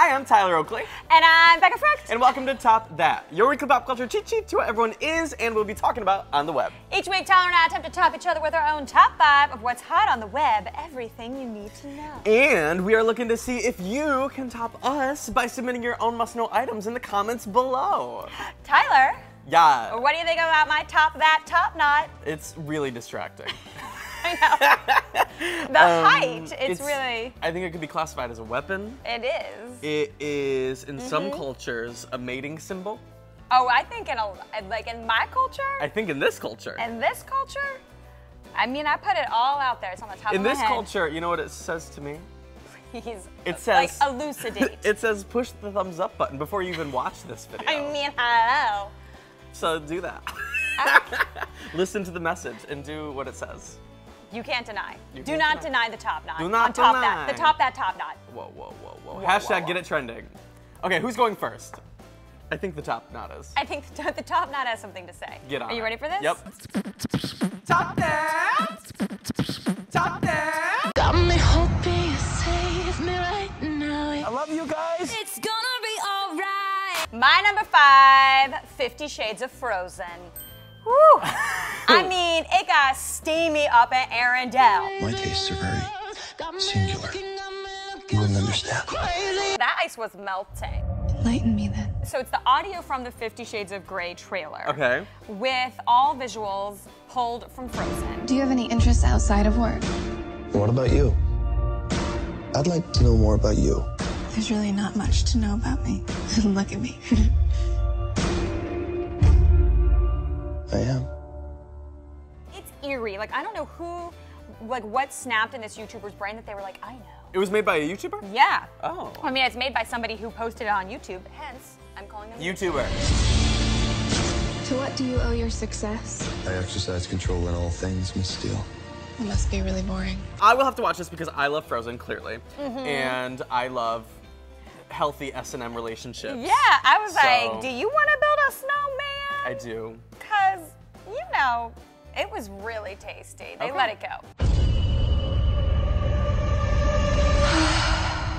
Hi, I'm Tyler Oakley. And I'm Becca Frucht. And welcome to Top That, your weekly pop culture cheat sheet to what everyone is and will be talking about on the web. Each week, Tyler and I attempt to top each other with our own top 5 of what's hot on the web, everything you need to know. And we are looking to see if you can top us by submitting your own must-know items in the comments below. Tyler? Yeah. What do you think about my top that, top not? It's really distracting. I know. The height, it's really... I think it could be classified as a weapon. It is. It is, in some cultures, a mating symbol. Oh, I think in in my culture? I think in this culture. In this culture? I mean, I put it all out there. It's on the top of my head. In this culture, you know what it says to me? Please, it says, like, elucidate. It says push the thumbs up button before you even watch this video. I mean, hello. So do that. Listen to the message and do what it says. You can't deny. Do not deny the top knot. Do not top deny. That. The top that top knot. Whoa, whoa, whoa, whoa. Hashtag get it trending. Okay, who's going first? I think the top knot is. I think the top knot has something to say. Get on. Are you ready for this? Yep. Top that! Top that! Got me hoping you save me right now. I love you guys. It's gonna be alright. My number 5, 50 Shades of Frozen. Whew. I mean, it got steamy up at Arendelle. My tastes are very singular. You wouldn't understand. That ice was melting. Enlighten me then. So it's the audio from the 50 Shades of Grey trailer. Okay. With all visuals pulled from Frozen. Do you have any interests outside of work? What about you? I'd like to know more about you. There's really not much to know about me. Look at me. I am. It's eerie. Like, I don't know who, what snapped in this YouTuber's brain that they were like, I know. It was made by a YouTuber? Yeah. Oh. I mean, it's made by somebody who posted it on YouTube, hence, I'm calling them YouTuber. To what do you owe your success? I exercise control in all things, Miss Steele. It must be really boring. I will have to watch this because I love Frozen, clearly. And I love healthy S&M relationships. Yeah, I was like, do you want to build a snowman? I do. Because, you know, it was really tasty. They let it go.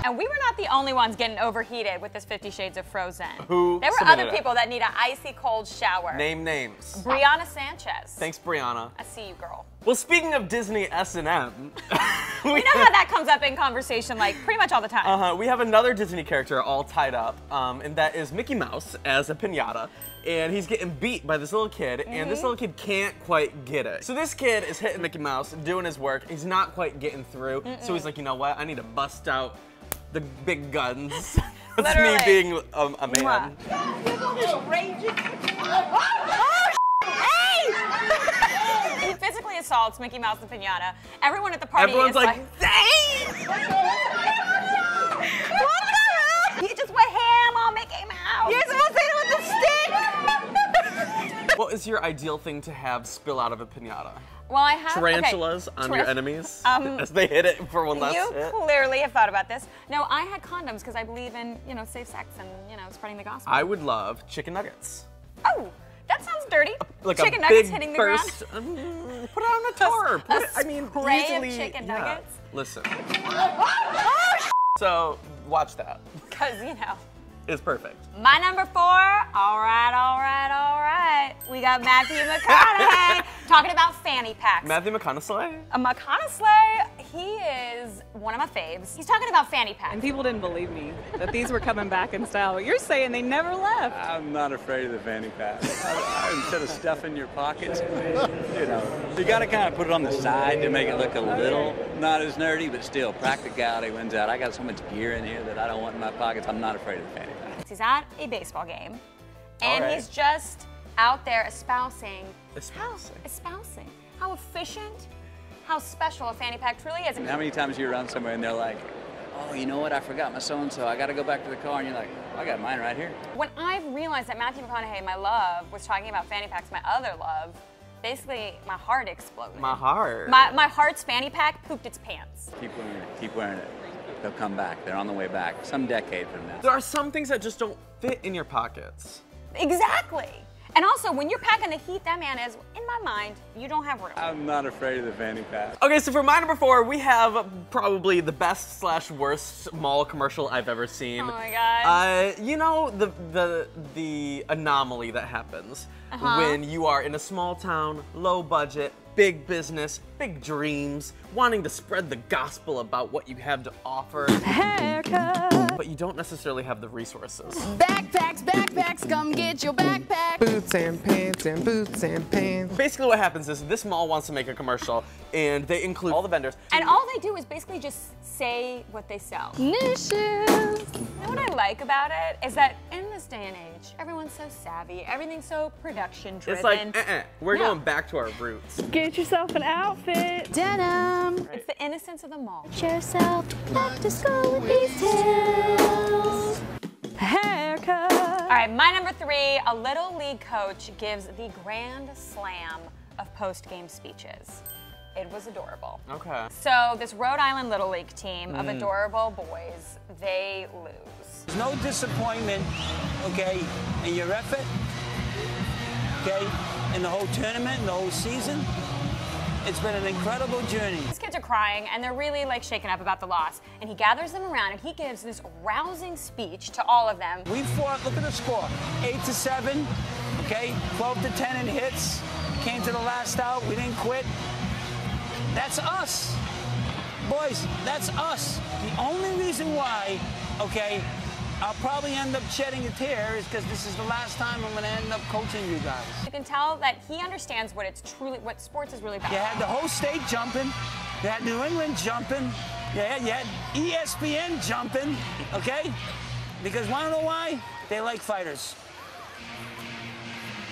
And we were not the only ones getting overheated with this 50 Shades of Frozen. Who There were submitted other it? people that need an icy cold shower. Name names. Brianna Sanchez. Thanks, Brianna. I see you, girl. Well, speaking of Disney S&M, You know how that comes up in conversation like pretty much all the time. we have another Disney character all tied up, and that is Mickey Mouse as a pinata. And he's getting beat by this little kid, and this little kid can't quite get it. So this kid is hitting Mickey Mouse, doing his work. He's not quite getting through. So he's like, you know what? I need to bust out the big guns. That's me being a man. He physically assaults Mickey Mouse the Pinata. Everyone at the party Everyone's is like, dang! What the hell? He just went ham on Mickey Mouse. You're supposed to hit him with the stick. What is your ideal thing to have spill out of a pinata? Well, I have Tarantulas on your enemies as they hit it for one last You hit. clearly have thought about this. No, I had condoms because I believe in, safe sex and, spreading the gospel. I would love chicken nuggets. Oh, that sounds dirty. Like chicken a nuggets big hitting the burst. ground. Put it on a tarp. Spray easily, of chicken nuggets. Listen. So watch that. Because, It's perfect. My number 4, all right. We got Matthew McConaughey talking about fanny packs. Matthew McConaughey? McConaughey, he is one of my faves. He's talking about fanny packs. And people didn't believe me that these were coming back in style. But you're saying they never left. I'm not afraid of the fanny pack. Instead of stuffing your pockets, you got to kind of put it on the side to make it look a little not as nerdy, but still practicality wins out. I got so much gear in here that I don't want in my pockets. I'm not afraid of the fanny pack. He's at a baseball game, and he's just out there espousing how efficient, how special a fanny pack truly is. How many times you're around somewhere and they're like, oh, you know what, I forgot my so-and-so, I got to go back to the car, and you're like, I got mine right here. When I realized that Matthew McConaughey, my love, was talking about fanny packs, my other love, basically my heart exploded. My heart? My heart's fanny pack pooped its pants. Keep wearing it. They'll come back. They're on the way back. Some decade from now. There are some things that just don't fit in your pockets. Exactly. And also, when you're packing the heat, that man is, in my mind, you don't have room. I'm not afraid of the fanny pack. Okay, so for my number 4, we have probably the best / worst mall commercial I've ever seen. Oh my God. You know the anomaly that happens when you are in a small town, low budget, big business, big dreams, wanting to spread the gospel about what you have to offer. Haircut. But you don't necessarily have the resources. Backpacks, backpacks, come get your backpack. Boots and pants and boots and pants. Basically what happens is this mall wants to make a commercial and they include all the vendors. And all they do is basically just say what they sell. New shoes. You know what I like about it is that in this day and age, everyone's so savvy, everything's so production driven. It's like, we're going back to our roots. Get yourself an outfit. Denim. It's the innocence of the mall. Yourself back to school with these tails. Haircut. All right, my number 3, a Little League coach gives the grand slam of post-game speeches. It was adorable. Okay. So this Rhode Island Little League team of adorable boys, they lose. There's no disappointment, okay, in your effort, okay, in the whole tournament, in the whole season. It's been an incredible journey. These kids are crying and they're really like shaken up about the loss. And he gathers them around and he gives this rousing speech to all of them. We fought, look at the score, 8-7, okay, 12-10 in hits. Came to the last out, we didn't quit. That's us. Boys, that's us. The only reason why, okay, I'll probably end up shedding a tear is because this is the last time I'm gonna end up coaching you guys. You can tell that he understands what sports is really about. You had the whole state jumping. You had New England jumping. You had ESPN jumping, okay? Because wanna know why? They like fighters.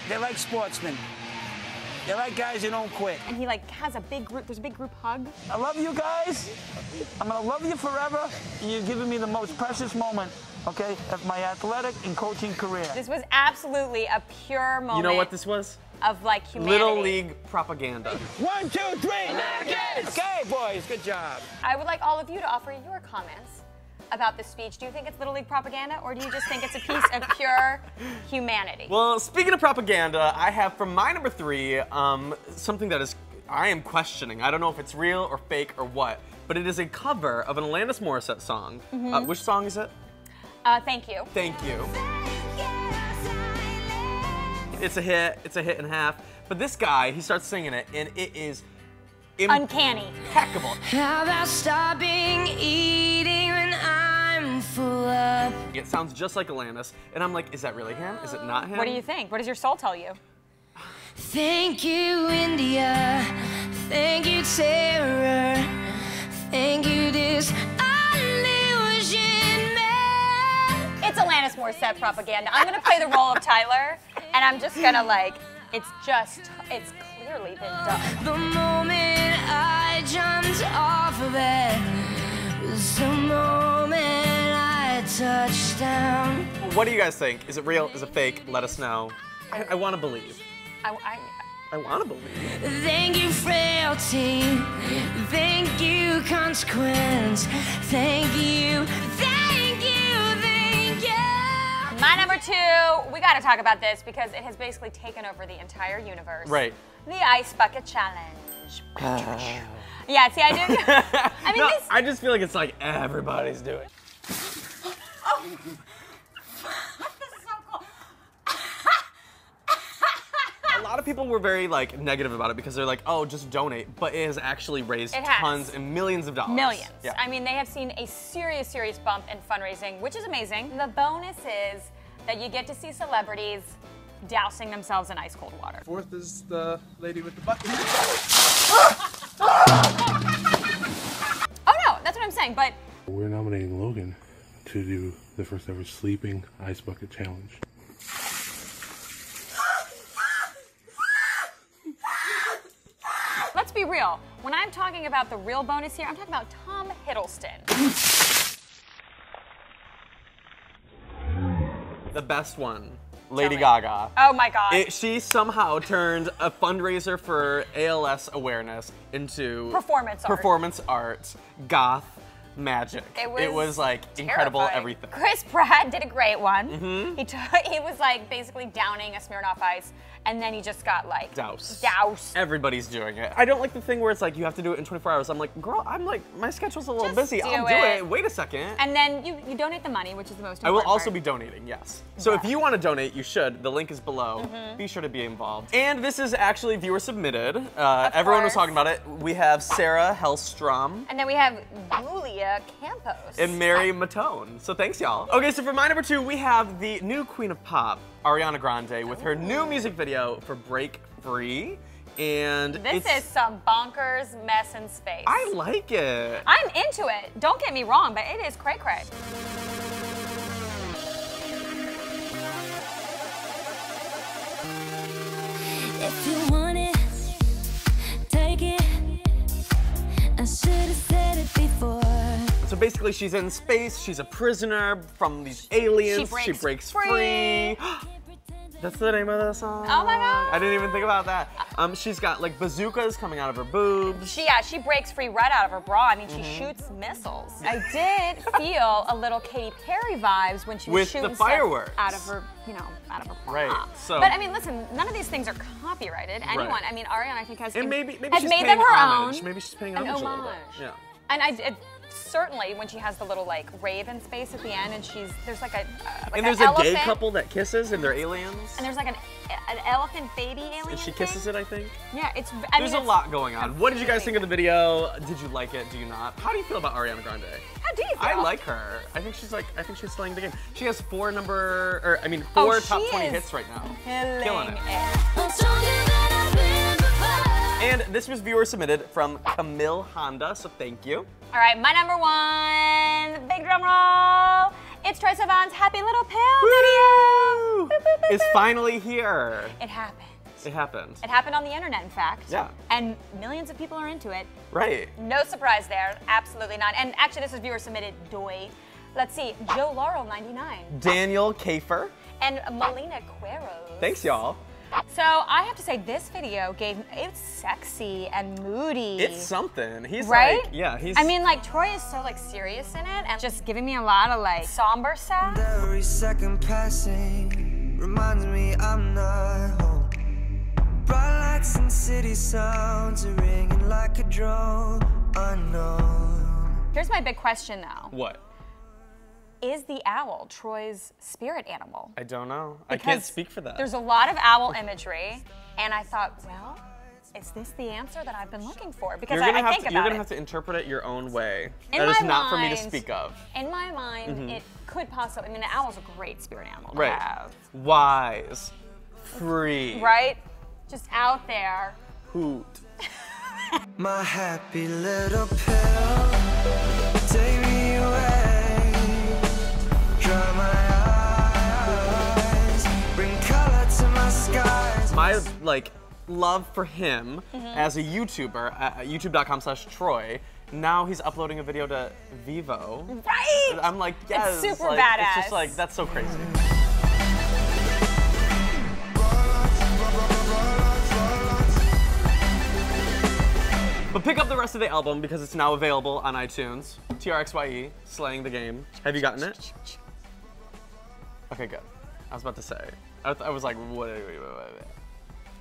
They like sportsmen. They like guys who don't quit. And he like has a big group, there's a big group hug. I love you guys. I'm gonna love you forever. You're giving me the most precious moment, okay, of my athletic and coaching career. This was absolutely a pure moment. You know what this was? Of like humanity. Little League propaganda. 1, 2, 3, Americans! Okay, boys, good job. I would like all of you to offer your comments about this speech. Do you think it's Little League propaganda or do you just think it's a piece of pure humanity? Well, speaking of propaganda, I have for my number 3, something that I am questioning. I don't know if it's real or fake or what, but it is a cover of an Alanis Morissette song. Which song is it? Thank you. Thank You. It's a hit and a half, but this guy, he starts singing it and it is uncanny. Impeccable. How about stopping eating when I'm full up? It sounds just like Alanis, and I'm like, is that really him? Is it not him? What do you think? What does your soul tell you? Thank you, India. Thank you, terror. Thank you, this illusion man. It's Alanis Morissette propaganda. I'm gonna play the role of Tyler, and I'm just gonna it's clearly been done. The moment I jumped off of it was the moment I touched down. What do you guys think? Is it real? Is it fake? Let us know. I want to believe. I want to believe. Thank you, frailty. Thank you, consequence. Thank you, thank you, thank you. My number 2, we gotta talk about this because it has basically taken over the entire universe. Right. The Ice Bucket Challenge. Yeah, see, I do. I mean, no, I just feel like it's like everybody's doing. Oh. This is so cool. A lot of people were very negative about it because they're like, oh, just donate, but it has actually raised tons and millions of dollars. Millions. Yeah. I mean, they have seen a serious bump in fundraising, which is amazing. The bonus is that you get to see celebrities dousing themselves in ice cold water. 4th is the lady with the bucket. Oh no, that's what I'm saying, but we're nominating Logan to do the first ever sleeping ice bucket challenge. let's be real. When I'm talking about the real bonus here, I'm talking about Tom Hiddleston. The best one. Lady Gaga. Oh my God. She somehow turned a fundraiser for ALS awareness into performance art, goth, magic. It was like incredible terrifying. everything. Chris Pratt did a great one. Mm-hmm. He was like basically downing a Smirnoff Ice, and then he just got like Doused. Everybody's doing it. I don't like the thing where it's like you have to do it in 24 hours. I'm like, girl, my schedule's a little Just busy. do I'll do it. it. Wait a second. And then you donate the money, which is the most important I will also part. be donating, yes. So if you want to donate, you should. The link is below. Mm-hmm. Be sure to be involved. And this is actually viewer submitted. Everyone was talking about it. We have Sarah Hellstrom. And then we have Julia Campos. And Mary Matone. So thanks, y'all. Okay, so for my number 2, we have the new queen of pop, Ariana Grande, with her new music video for Break Free. And this is some bonkers mess in space. I like it. I'm into it. Don't get me wrong, but it is cray-cray. If you want it, take it. I should have said it before. So basically she's in space, she's a prisoner from these aliens. She breaks free. That's the name of the song. Oh my god. I didn't even think about that. She's got like bazookas coming out of her boobs. She breaks free right out of her bra. I mean, she shoots missiles. I did feel a little Katy Perry vibes when she was With shooting the fireworks. stuff out of her, out of her bra. Right. So. But I mean, listen, none of these things are copyrighted. Anyone, Right. I mean, Ariana, I think has And maybe has she's made paying them her homage. own. Maybe she's paying An homage a little bit. homage. Yeah. And certainly when she has the little like rave in space at the end, and there's like a And there's a gay couple that kisses, and they're aliens. And there's like an elephant baby alien. And she kisses it, I think. Yeah, There's a lot going on. What did you guys think of the video? Did you like it? Do you not? How do you feel about Ariana Grande? How do you feel? I like her. I think she's slaying the game. She has 4 top 20 hits right now. Killing it. And this was viewer submitted from Camille Honda, so thank you. All right, my number 1, big drum roll. It's Troye Sivan's Happy Little Pill video. It's finally here. It happened. It happened. It happened on the internet, in fact. Yeah. And millions of people are into it. Right. No surprise there, absolutely not. And actually, this is viewer submitted, doy. Let's see, Joe Laurel, 99. Daniel Kafer. And Melina Cueros. Thanks, y'all. So I have to say, this video it's sexy and moody. It's something. He's right? like, yeah, he's. I mean, like, Troye is so like serious in it and just giving me a lot of like somber sound. Every second passing reminds me I'm not home. Bright lights and city sounds are ringing like a drone unknown. Here's my big question though. What? Is the owl Troy's spirit animal? I don't know. Because I can't speak for that. There's a lot of owl imagery, and I thought, well, is this the answer that I've been looking for? Because I think about it. You're gonna have to interpret it your own way. In that is my not for me to mind- speak of. In my mind, it could possibly. I mean, the owl's a great spirit animal to Right. have. Wise. Free. Right? Just out there. Hoot. My happy little pill, take me away. Dry my eyes, bring color to my skies. My love for him as a YouTuber at youtube.com/Troy. Now he's uploading a video to Vivo. Right! I'm like, yes. It's super badass. It's just like, that's so crazy. But pick up the rest of the album because it's now available on iTunes. TRXYE, Slaying the Game. Have you gotten it? Okay, good. I was about to say. I was like, wait.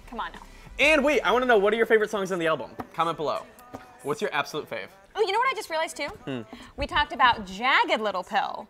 Come on now. And wait, I want to know, what are your favorite songs on the album? Comment below. What's your absolute fave? Oh, you know what I just realized too? We talked about Jagged Little Pill.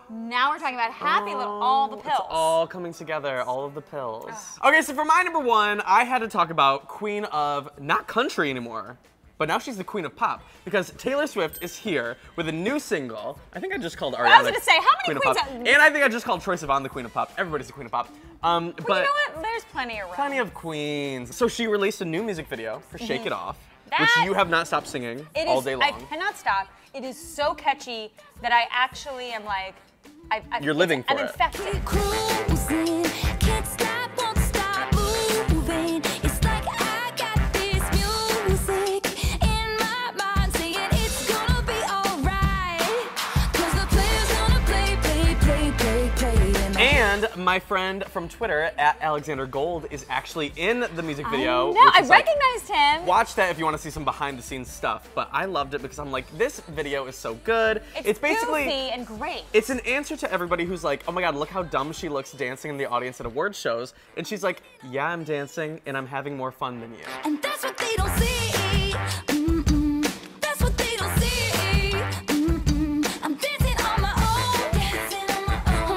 Now we're talking about Happy Little, all the pills. It's all coming together, all of the pills. Okay, so for my number 1, I had to talk about queen of, not country anymore, but now she's the queen of pop, because Taylor Swift is here with a new single. I think I just called Ariana I was gonna say, how many queen of queens pop. And I think I just called Troye Sivan the queen of pop. Everybody's the queen of pop. Well, you know what? There's plenty around. Plenty of queens. So she released a new music video for Shake It Off, which you have not stopped singing all day long. I cannot stop. It is so catchy that I actually am like, You're living for I'm it. infected. Cruising, can't stop, won't stop moving. It's like I got this music in my mind saying it's gonna be alright. 'Cause the player's gonna play. And my friend from Twitter, @AlexanderGold, is actually in the music video. No, I recognized him. Watch that if you want to see some behind-the-scenes stuff. But I loved it because I'm like, this video is so good. It's basically goofy and great. It's an answer to everybody who's like, oh my god, look how dumb she looks dancing in the audience at award shows. And she's like, yeah, I'm dancing and I'm having more fun than you. And that's what they don't see. That's what they don't see. I'm dancing on my own.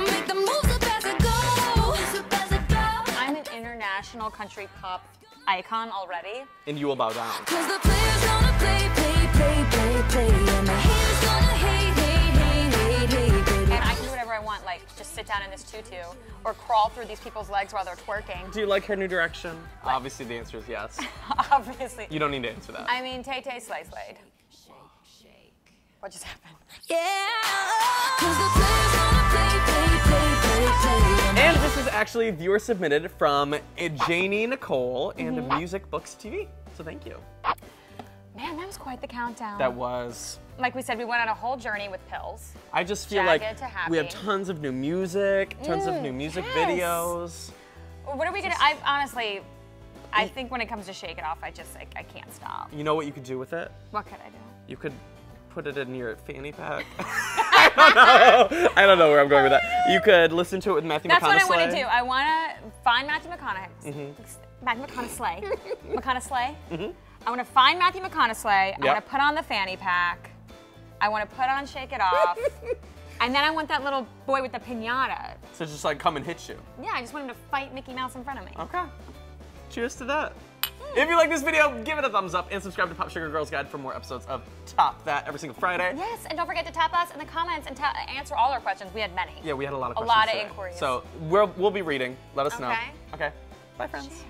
Make the moves up as I go. I'm an international country pop icon already. And you will bow down. Cause the players gonna play. And the haters gonna hate. And I can do whatever I want, like just sit down in this tutu or crawl through these people's legs while they're twerking. Do you like her new direction? Obviously the answer is yes. Obviously. You don't need to answer that. I mean, Tay Tay Slay Slayed. What just happened? Yeah. Cause the players gonna play. And this is actually viewer submitted from Janie Nicole and Music Books TV. So thank you. Man, that was quite the countdown. That was. Like we said, we went on a whole journey with pills. I just feel Jagged like to happy. we have tons of new music, tons of new music videos. What are we gonna? I think when it comes to Shake It Off, I can't stop. You know what you could do with it? What could I do? You could put it in your fanny pack. I don't know where I'm going with that. You could listen to it with Matthew McConaughey. That's what I want to do. I want to find Matthew McConaughey. Matthew McConaughey. McConaughey. I want to find Matthew McConaughey. I want to put on the fanny pack. I want to put on Shake It Off. And then I want that little boy with the pinata. So just like come and hit you. Yeah, I just want him to fight Mickey Mouse in front of me. Okay. Cheers to that. If you like this video, give it a thumbs up and subscribe to Pop Sugar Girls Guide for more episodes of Top That every single Friday. Yes, and don't forget to tap us in the comments and answer all our questions. We had many. Yeah, we had a lot of questions. A lot of today. inquiries. So we'll be reading. Let us know. Okay. Okay. Bye, friends.